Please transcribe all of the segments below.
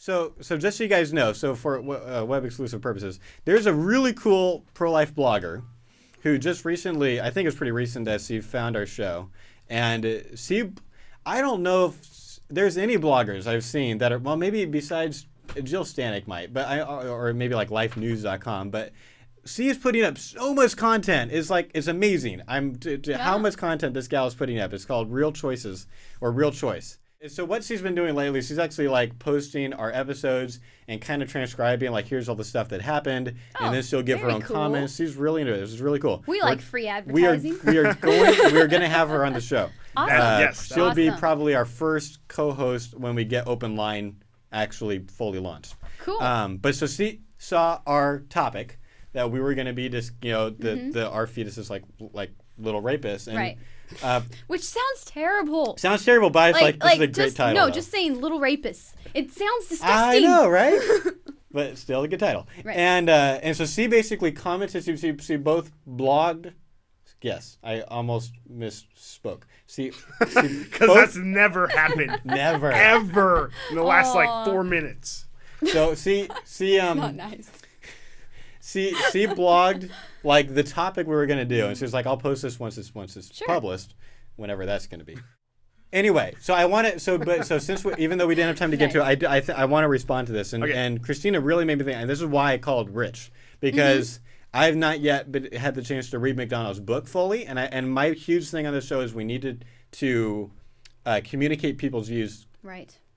So just so you guys know, so for web exclusive purposes, there's a really cool pro-life blogger who just recently, I think it's pretty recent that she found our show, and I don't know if there's any bloggers I've seen that are, well, maybe besides Jill Stanek might, but or maybe like lifenews.com, but she is putting up so much content. It's amazing. How much content this gal is putting up. It's called Real Choices or Real Choice. So what she's been doing lately, she's actually like posting our episodes and kind of transcribing, like, here's all the stuff that happened, and then she'll give her own comments. She's really into it. This is really cool. We like free advertising. We are going to have her on the show. Awesome. Yes. She'll be probably our first co-host when we get Open Line actually fully launched. Cool. But so she saw our topic that we were going to be just, our fetus is like little rapists. And, right. Which sounds terrible. Sounds terrible, but it's this is a great title. No, though. just saying little rapists. It sounds disgusting. I know, right? But it's still a good title. Right. And so she basically commented, she both blogged. Yes, I almost misspoke. Because that's never happened. Never. Ever in the last 4 minutes. So Not nice. She blogged like the topic we were gonna do, and she was like, "I'll post this once it's published, whenever that's gonna be." Anyway, so I want to since even though we didn't have time to get to it, I want to respond to this, and Christina really made me think, and this is why I called Rich, because I've not yet had the chance to read McDonagh's book fully, and my huge thing on this show is we needed to communicate people's views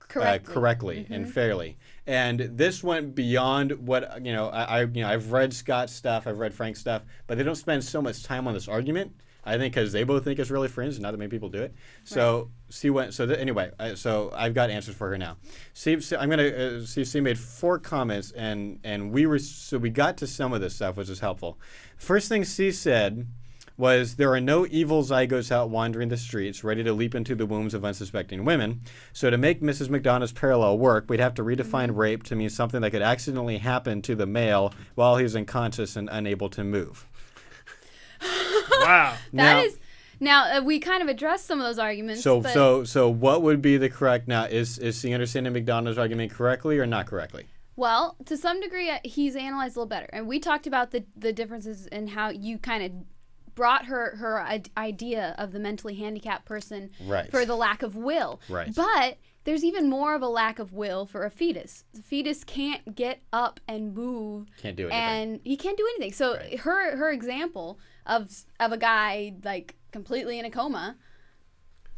correctly and fairly. And this went beyond what I've read Scott's stuff, I've read Frank's stuff, but they don't spend so much time on this argument. I think because they both think it's really fringe, not that many people do it. So she went. So anyway, so I've got answers for her now. She made 4 comments, and we got to some of this stuff, which is helpful. First thing she said was, there are no evil zygotes out wandering the streets, ready to leap into the wombs of unsuspecting women. So to make Mrs. McDonagh's parallel work, we'd have to redefine rape to mean something that could accidentally happen to the male while he's unconscious and unable to move. Wow. Now we kind of addressed some of those arguments. So what would be the correct now? Is he understanding McDonagh's argument correctly or not correctly? Well, to some degree, he's analyzed a little better, and we talked about the differences in how you kind of brought her idea of the mentally handicapped person for the lack of will. Right. But there's even more of a lack of will for a fetus. The fetus can't get up and move. Can't do anything. And he can't do anything. So her example of a guy like completely in a coma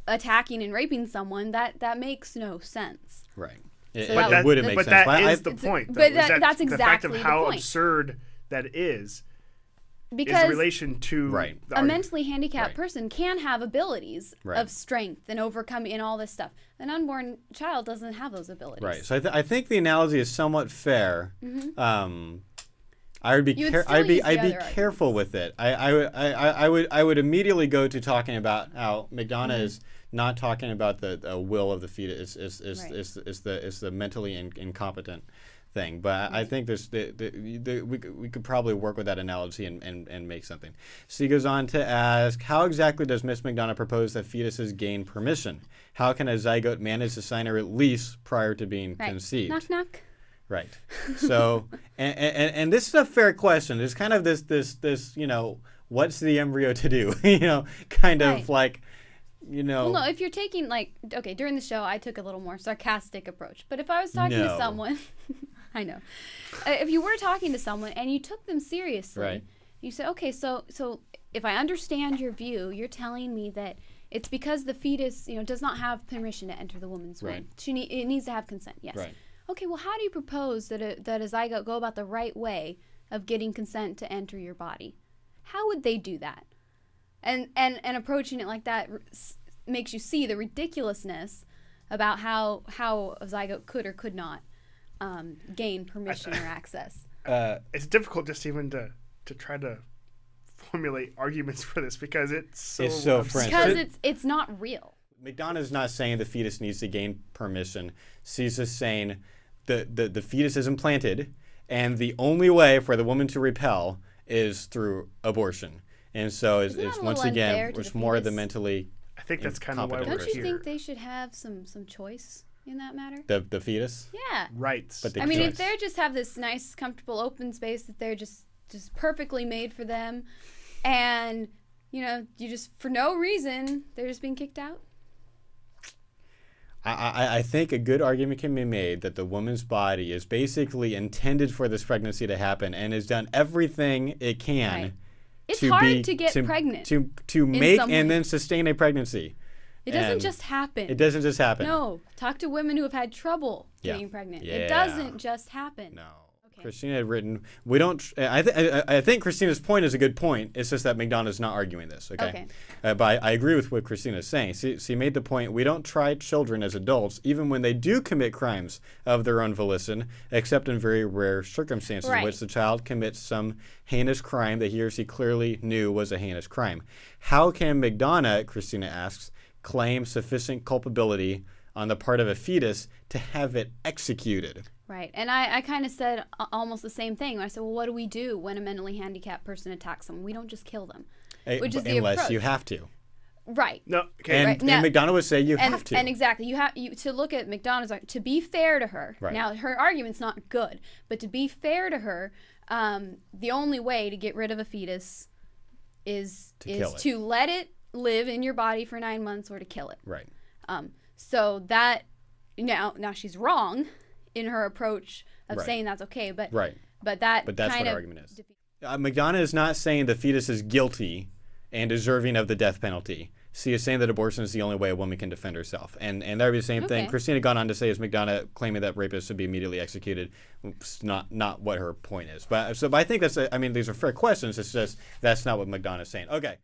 attacking and raping someone, that makes no sense. Right. It wouldn't make sense. But that is the point. Though, but that's exactly the fact of how point. absurd that is. Because in relation to a mentally handicapped person can have abilities of strength and overcoming and all this stuff. An unborn child doesn't have those abilities. Right. So I think the analogy is somewhat fair. I'd be careful with it. I would immediately go to talking about how McDonagh is not talking about the will of the fetus. Is the mentally incompetent thing. But I think we could probably work with that analogy and make something. So he goes on to ask, how exactly does Miss McDonagh propose that fetuses gain permission? How can a zygote manage to sign a release prior to being conceived? Knock, knock. Right. So, and this is a fair question. There's kind of this what's the embryo to do? Kind of like, Well, no, if you're taking during the show, I took a little more sarcastic approach. But if I was talking to someone, I know, if you were talking to someone and you took them seriously, you said, okay, so if I understand your view, you're telling me that it's because the fetus, does not have permission to enter the woman's womb. It needs to have consent. Yes. Right. Okay. Well, how do you propose that a zygote go about the right way of getting consent to enter your body? How would they do that? And approaching it like that makes you see the ridiculousness about how a zygote could or could not gain permission or access. It's difficult just even to try to formulate arguments for this because it's so French. Because it's not real. McDonagh's not saying the fetus needs to gain permission. She's just saying the fetus is implanted, and the only way for the woman to repel is through abortion. And so it's once again, it's more the mentally. I think that's kind of why we're here. Don't you think they should have some choice? in that matter? The fetus? Yeah. Rights. But I mean, if they just have this nice, comfortable, open space that they're just perfectly made for them, and, you know, you just, for no reason, they're just being kicked out? I think a good argument can be made that the woman's body is basically intended for this pregnancy to happen and has done everything it can. Right. It's hard to get pregnant. To make and then sustain a pregnancy. It doesn't just happen. It doesn't just happen. No. Talk to women who have had trouble getting pregnant. Yeah. It doesn't just happen. No. Christina had written, we don't, I think Christina's point is a good point. It's just that McDonough's not arguing this, okay? But I agree with what Christina's saying. She made the point, we don't try children as adults, even when they do commit crimes of their own volition, except in very rare circumstances in which the child commits some heinous crime that he or she clearly knew was a heinous crime. How can McDonagh, Christina asks, claim sufficient culpability on the part of a fetus to have it executed? Right. And I kind of said almost the same thing. I said, well, what do we do when a mentally handicapped person attacks them? We don't just kill them, which is the approach. Unless you have to. Right. No. Okay. And McDonagh would say you have to. And exactly. You have to look at McDonagh's argument. To be fair to her, now her argument's not good, but to be fair to her, the only way to get rid of a fetus is to let it live in your body for 9 months or to kill it. Right. So that now she's wrong in her approach of saying that's okay, but that's what her argument is. McDonagh is not saying the fetus is guilty and deserving of the death penalty. She is saying that abortion is the only way a woman can defend herself, and that would be the same thing. Christina gone on to say is McDonagh claiming that rapists should be immediately executed. It's not what her point is. But I think these are fair questions. It's just that's not what McDonagh is saying. Okay.